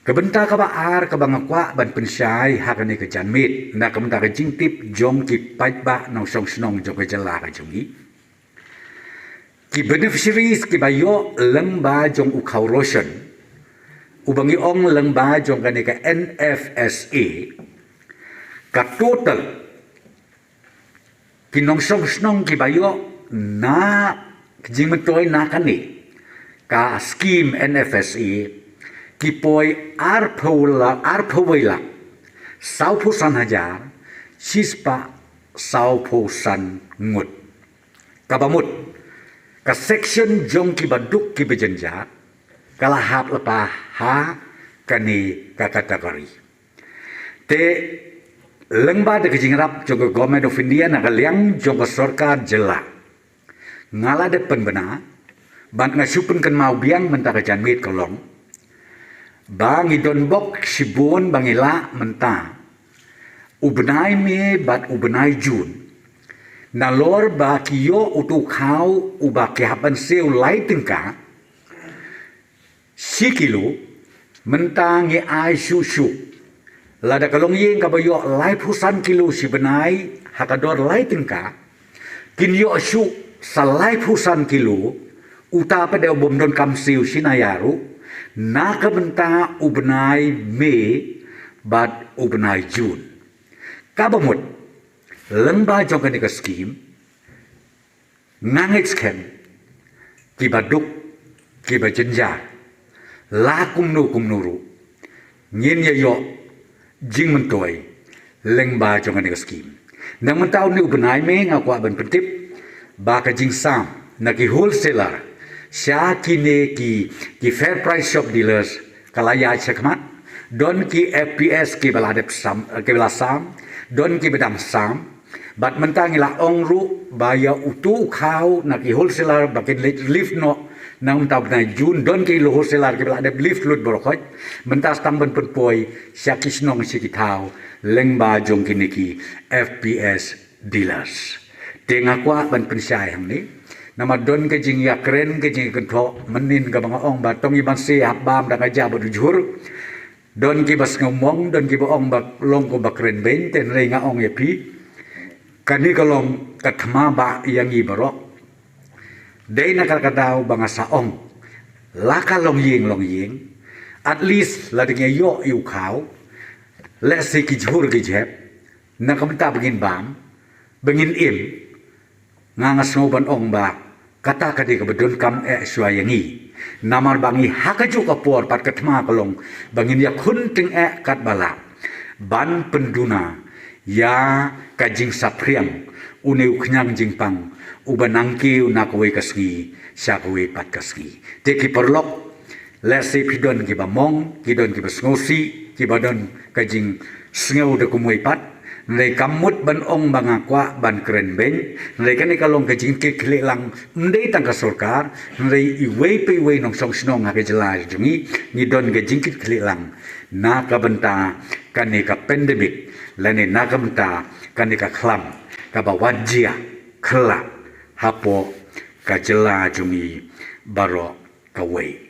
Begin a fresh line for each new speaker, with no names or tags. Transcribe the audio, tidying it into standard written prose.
Kebenta kaba ar kabangakwa ban pensyai hakane ke janmit na kebenta ke jingtip jong ki paitba nong song snong jong ke jala ka jongi ki beneficiaries ki bayo lengba jong ukau roshan ubangi ong lengba jong kane ke NFSA ka total ki nong song snong ki bayo na jingmetoy na kane ka scheme NFSA Kipoi arpawila saupusan hajar sispa saupusan ngut kabamut ka section jong kibaduk kibejenjat kalahap lepa ha kani ka kategori te lengba de kijingrap jong government of India na kaliang jong sarkar jela ngala de penbena ban ngasupen kan mau biang mentaka janmit kolong Bangi don bok sibun bangila menta ubenai me bat ubenai jun nalor ba kiyo utu kau uba kihapan seu lai tengka si kilo menta nge ai susu lada kalong yeng kabayo lai pusan kilo si benai hakador lai tengka kinyo su salai pusan kilo uta pada bom don kam siu sinayaru na kabenta ubenai me bat ubenai jun kabamut lengba jongkani ka scheme ngangit skem kibaduk kibajenja la kumnuru ngin yo jing mentoy lengba jongkani ka scheme nang mentau ni ubenai me ngakwa ban pentip ba ka jing sam na ki wholesaler Sya kini ki fair price shop dealers kalaya cekmat don ki FPS ki baladep sam ki belasam don ki bedam sam bat mentangila ongru baya utu kau na ki wholesaler bakin lift no na mentau na jun don ki wholesaler ki baladep lift lut borokot mentas tamban penpoi sya kisnong sikitau lengba jong kini ki FPS dealers tengakwa ban pensyai hang ni nama don ke jing ya keren ke jing kentho menin ka mga ong batong iban si habam da kaja bodujur don ki bas ngomong don ki ong bak long ko bakren ben ten re nga ong yepi kani kalong kathma ba yang i barok dei na kadaw banga sa ong laka long yeng at least la ding yo yu khau let's say ki jhur ki jep na kamta bengin bam bengin im nga sngoban ong ba kata kadi kabedon kam swayangi namar bangi hakaju kapor pat katma kalong bangin ya kunting kat bala ban penduna ya kajing sapriang uneu knyang jingpang ubanangki nakwe kasgi syakwe pat kasgi teki perlok lese pidon ki bamong kidon ki besngosi ki badon kajing sngew de kumwe pat Nai kamut ban ong bangakwa ban keren ben nai kani kalong kajing ke lang ndai tang ka sarkar nai iwei pe wei nong song snong ha ke jelai jungi ni don kajing ke lang na ka benta kani ka pandemic lane na ka benta kani ka klam ka bawajia khla hapo ka jela jungi baro ka wei